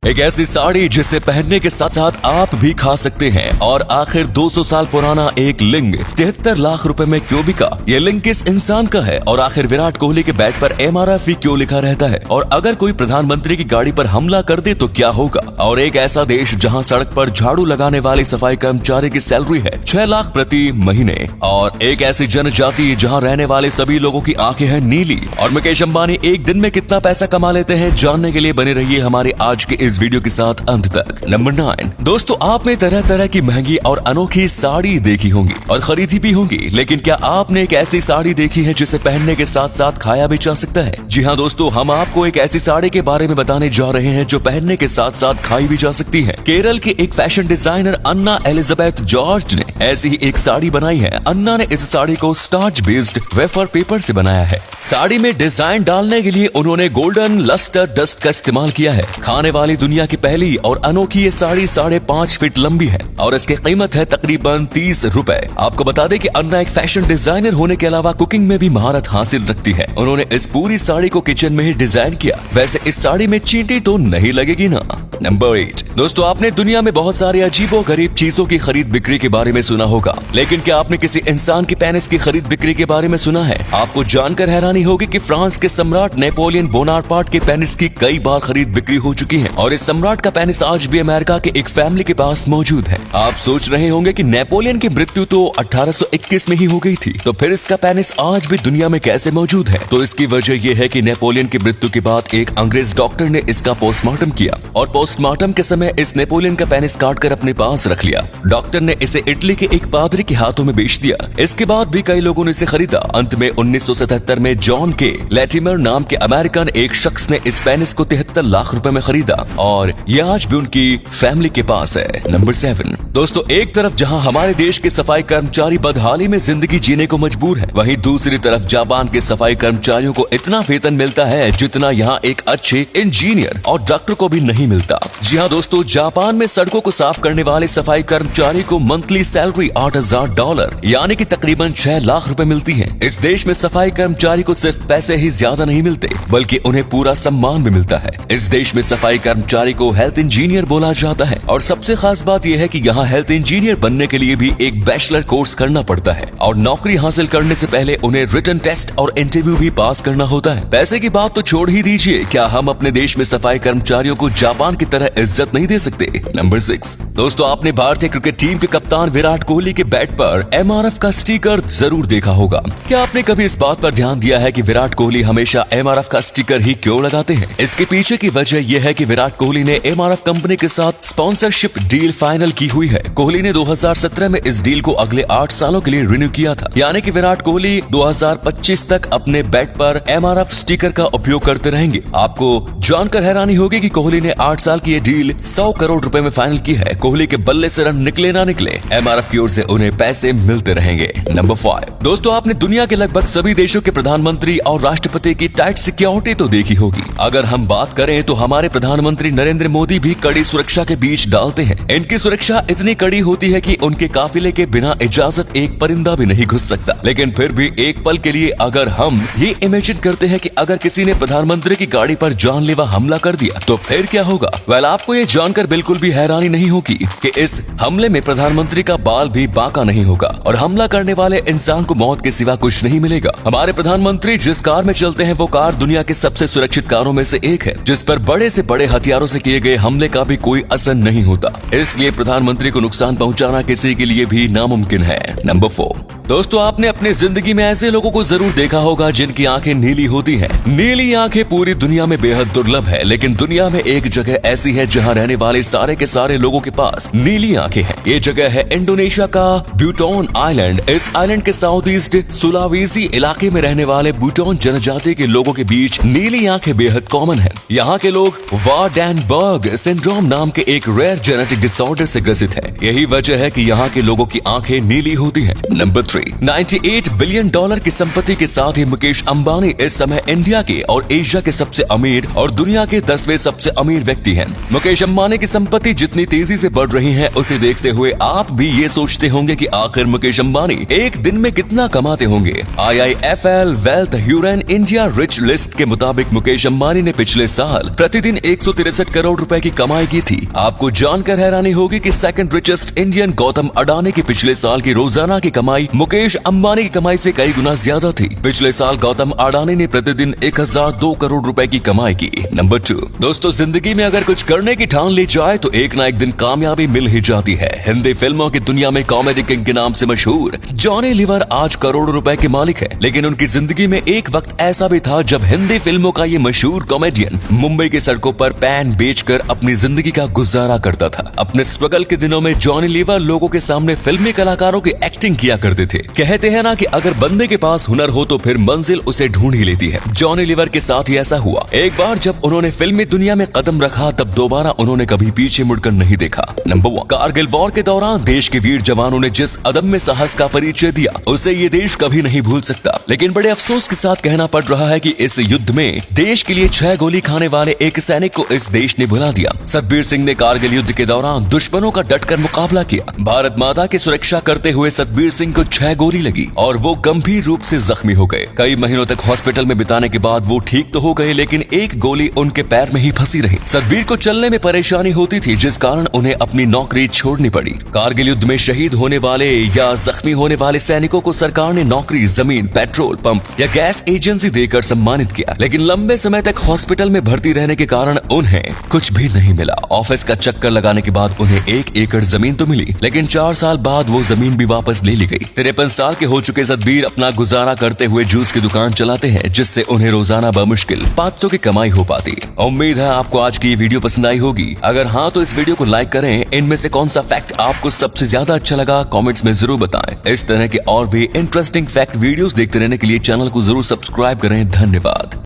एक ऐसी साड़ी जिसे पहनने के साथ साथ आप भी खा सकते हैं। और आखिर 200 साल पुराना एक लिंग 73 लाख रुपए में क्यों बिका? ये लिंग किस इंसान का है? और आखिर विराट कोहली के बैट पर MRF क्यों लिखा रहता है? और अगर कोई प्रधानमंत्री की गाड़ी पर हमला कर दे तो क्या होगा? और एक ऐसा देश जहां सड़क पर झाड़ू लगाने वाले सफाई कर्मचारी की सैलरी है 6 लाख प्रति महीने। और एक ऐसी जनजाति जहां रहने वाले सभी लोगों की आंखें हैं नीली। और मुकेश अंबानी एक दिन में कितना पैसा कमा लेते हैं, जानने के लिए बने रहिए हमारे आज के इस वीडियो के साथ अंत तक। नंबर 9 दोस्तों, आपने तरह तरह की महंगी और अनोखी साड़ी देखी होंगी और खरीदी भी होंगी, लेकिन क्या आपने एक ऐसी साड़ी देखी है जिसे पहनने के साथ साथ खाया भी जा सकता है? जी हाँ दोस्तों, हम आपको एक ऐसी साड़ी के बारे में बताने जा रहे हैं जो पहनने के साथ साथ खाई भी जा सकती है। केरल के एक फैशन डिजाइनर अन्ना एलिजाबेथ जॉर्ज ने ऐसी ही एक साड़ी बनाई है। अन्ना ने इस साड़ी को स्टार्च बेस्ड वेफर पेपर से बनाया है। साड़ी में डिजाइन डालने के लिए उन्होंने गोल्डन लस्टर डस्ट का इस्तेमाल किया है। खाने वाली दुनिया की पहली और अनोखी ये साड़ी 5.5 फीट लंबी है और इसकी कीमत है तकरीबन 30 रुपए। आपको बता दें कि अन्ना एक फैशन डिजाइनर होने के अलावा कुकिंग में भी महारत हासिल रखती है। उन्होंने इस पूरी साड़ी को किचन में ही डिजाइन किया। वैसे इस साड़ी में चींटी तो नहीं लगेगी ना। नंबर 8 दोस्तों, आपने दुनिया में बहुत सारी अजीबो गरीब चीजों की खरीद बिक्री के बारे में सुना होगा, लेकिन क्या आपने किसी इंसान की पेनिस की खरीद बिक्री के बारे में सुना है? आपको जानकर हैरानी होगी कि फ्रांस के सम्राट नेपोलियन बोनापार्ट के पेनिस की कई बार खरीद बिक्री हो चुकी है और इस सम्राट का पेनिस आज भी अमेरिका के एक फैमिली के पास मौजूद है। आप सोच रहे होंगे कि नेपोलियन की मृत्यु तो 1821 में ही हो गई थी, तो फिर इसका पेनिस आज भी दुनिया में कैसे मौजूद है? तो इसकी वजह यह है कि नेपोलियन की मृत्यु के बाद एक अंग्रेज डॉक्टर ने इसका पोस्टमार्टम किया और पोस्टमार्टम के समय इस नेपोलियन का पेनिस काटकर अपने पास रख लिया। डॉक्टर ने इसे इटली के एक पादरी के हाथों में बेच दिया। इसके बाद भी कई लोगों ने इसे खरीदा। अंत में 1977 में जॉन के लैटिमर नाम के अमेरिकन एक शख्स ने इस पेनिस को 73 लाख रुपए में खरीदा और यह आज भी उनकी फैमिली के पास है। नंबर 7 दोस्तों, एक तरफ जहां हमारे देश के सफाई कर्मचारी बदहाली में जिंदगी जीने को मजबूर है, वहीं दूसरी तरफ जापान के सफाई कर्मचारियों को इतना वेतन मिलता है जितना यहाँ एक अच्छे इंजीनियर और डॉक्टर को भी नहीं मिलता। जी हाँ दोस्तों, जापान में सड़कों को साफ करने वाले सफाई कर्मचारी को मंथली सैलरी $8,000 यानी कि तकरीबन 6 लाख रुपए मिलती है। इस देश में सफाई कर्मचारी को सिर्फ पैसे ही ज्यादा नहीं मिलते, बल्कि उन्हें पूरा सम्मान भी मिलता है। इस देश में सफाई कर्मचारी को हेल्थ इंजीनियर बोला जाता है और सबसे खास बात यह है कि यहाँ हेल्थ इंजीनियर बनने के लिए भी एक बैचलर कोर्स करना पड़ता है और नौकरी हासिल करने से पहले उन्हें रिटन टेस्ट और इंटरव्यू भी पास करना होता है। पैसे की बात तो छोड़ ही दीजिए, क्या हम अपने देश में सफाई कर्मचारियों को जापान की तरह इज्जत नहीं दे सकते? नंबर 6 दोस्तों, आपने भारतीय क्रिकेट टीम के कप्तान विराट कोहली के बैट पर MRF का स्टिकर जरूर देखा होगा। क्या आपने कभी इस बात पर ध्यान दिया है कि विराट कोहली हमेशा MRF का स्टिकर ही क्यों लगाते हैं? इसके पीछे की वजह यह है कि विराट कोहली ने MRF कंपनी के साथ स्पॉन्सरशिप डील फाइनल की हुई है। कोहली ने 2017 में इस डील को अगले 8 सालों के लिए रिन्यू किया था, यानी कि विराट कोहली 2025 तक अपने बैट पर MRF स्टिकर का उपयोग करते रहेंगे। आपको जानकर हैरानी होगी कि कोहली ने 8 साल की ये डील 100 करोड़ रुपए में फाइनल की है। कोहली के बल्ले से रन निकले ना निकले, MRF की ओर से उन्हें पैसे मिलते रहेंगे। नंबर 5 दोस्तों, आपने दुनिया के लगभग सभी देशों के प्रधानमंत्री और राष्ट्रपति की टाइट सिक्योरिटी तो देखी होगी। अगर हम बात करें तो हमारे प्रधानमंत्री नरेंद्र मोदी भी कड़ी सुरक्षा के बीच डालते हैं। इनकी सुरक्षा इतनी कड़ी होती है कि उनके काफिले के बिना इजाजत एक परिंदा भी नहीं घुस सकता। लेकिन फिर भी एक पल के लिए अगर हम ये इमेजिन करते हैं कि अगर किसी ने प्रधानमंत्री की गाड़ी पर जानलेवा हमला कर दिया तो फिर क्या होगा? वेल, आपको ये जानकर बिल्कुल भी हैरानी नहीं होगी कि इस हमले में प्रधानमंत्री का बाल भी बाका नहीं होगा और हमला करने वाले इंसान को मौत के सिवा कुछ नहीं मिलेगा। हमारे प्रधानमंत्री जिस कार में चलते हैं वो कार दुनिया के सबसे सुरक्षित कारों में से एक है, जिस पर बड़े से बड़े हथियारों से किए गए हमले का भी कोई असर नहीं होता। इसलिए प्रधानमंत्री को नुकसान पहुंचाना किसी के लिए भी नामुमकिन है। नंबर 4 दोस्तों, आपने अपनी जिंदगी में ऐसे लोगों को जरूर देखा होगा जिनकी आंखें नीली होती हैं। नीली आंखें पूरी दुनिया में बेहद दुर्लभ है, लेकिन दुनिया में एक जगह ऐसी है जहां रहने वाले सारे के सारे लोगों के पास नीली आंखें हैं। ये जगह है इंडोनेशिया का ब्यूटॉन आइलैंड। इस आइलैंड के साउथ ईस्ट सुलावेसी इलाके में रहने वाले ब्यूटॉन जनजाति के लोगों के बीच नीली आंखें बेहद कॉमन है। यहाँ के लोग वार्डेनबर्ग सिंड्रोम नाम के एक रेयर जेनेटिक डिसऑर्डर से ग्रसित है। यही वजह है कि यहाँ के लोगों की आंखें नीली होती है। नंबर 3। 98 बिलियन डॉलर की संपत्ति के साथ ही मुकेश अंबानी इस समय इंडिया के और एशिया के सबसे अमीर और दुनिया के 10वें सबसे अमीर व्यक्ति हैं। मुकेश अंबानी की संपत्ति जितनी तेजी से बढ़ रही है, उसे देखते हुए आप भी ये सोचते होंगे कि आखिर मुकेश अंबानी एक दिन में कितना कमाते होंगे। IIFL wealth Hurun India rich list के मुताबिक मुकेश अंबानी ने पिछले साल प्रतिदिन 163 करोड़ रुपए की कमाई की थी। आपको जानकर हैरानी होगी कि second richest Indian Gautam Adani की पिछले साल की रोजाना की कमाई मुकेश अंबानी की कमाई से कई गुना ज्यादा थी। पिछले साल गौतम अडानी ने प्रतिदिन 1002 करोड़ रुपए की कमाई की। नंबर 2। दोस्तों, जिंदगी में अगर कुछ करने की ठान ली जाए तो एक ना एक दिन कामयाबी मिल ही जाती है। हिंदी फिल्मों की दुनिया में कॉमेडी किंग के नाम से मशहूर जॉनी लीवर आज करोड़ों रुपए के मालिक है, लेकिन उनकी जिंदगी में एक वक्त ऐसा भी था जब हिंदी फिल्मों का ये मशहूर कॉमेडियन मुंबई की सड़कों पर पैन बेचकर अपनी जिंदगी का गुजारा करता था। अपने स्ट्रगल के दिनों में जॉनी लीवर लोगों के सामने फिल्मी कलाकारों की एक्टिंग किया करते थे। कहते हैं ना कि अगर बंदे के पास हुनर हो तो फिर मंजिल उसे ढूंढ ही लेती है। जॉनी लीवर के साथ ही ऐसा हुआ। एक बार जब उन्होंने फिल्मी दुनिया में कदम रखा, तब दोबारा उन्होंने कभी पीछे मुड़कर नहीं देखा। नंबर 1। कारगिल वॉर के दौरान देश के वीर जवानों ने जिस अदम्य साहस का परिचय दिया, उसे ये देश कभी नहीं भूल सकता। लेकिन बड़े अफसोस के साथ कहना पड़ रहा है कि इस युद्ध में देश के लिए 6 गोली खाने वाले एक सैनिक को इस देश ने भुला दिया। सतबीर सिंह ने कारगिल युद्ध के दौरान दुश्मनों का डटकर मुकाबला किया। भारत माता की सुरक्षा करते हुए सतबीर सिंह को 6 गोली लगी और वो गंभीर रूप से जख्मी हो गए। कई महीनों तक हॉस्पिटल में बिताने के बाद वो ठीक तो हो गए, लेकिन एक गोली उनके पैर में ही फंसी रही। सतबीर को चलने में परेशानी होती थी, जिस कारण उन्हें अपनी नौकरी छोड़नी पड़ी। कारगिल युद्ध में शहीद होने वाले या जख्मी होने वाले सैनिकों को सरकार ने नौकरी, जमीन, पेट्रोल पंप या गैस एजेंसी देकर सम्मानित किया, लेकिन लंबे समय तक हॉस्पिटल में भर्ती रहने के कारण उन्हें कुछ भी नहीं मिला। ऑफिस का चक्कर लगाने के बाद उन्हें 1 एकड़ जमीन तो मिली, लेकिन 4 साल बाद वो जमीन भी वापस ले ली गई। 53 साल के हो चुके सतबीर अपना गुजारा करते हुए जूस की दुकान चलाते हैं, जिससे उन्हें रोजाना बमुश्किल 500 की कमाई हो पाती। उम्मीद है आपको आज की ये वीडियो पसंद आई होगी। अगर हाँ तो इस वीडियो को लाइक करें। इनमें से कौन सा फैक्ट आपको सबसे ज्यादा अच्छा लगा, कमेंट्स में जरूर बताएं। इस तरह के और भी इंटरेस्टिंग फैक्ट वीडियोस देखते रहने के लिए चैनल को जरूर सब्सक्राइब करें। धन्यवाद।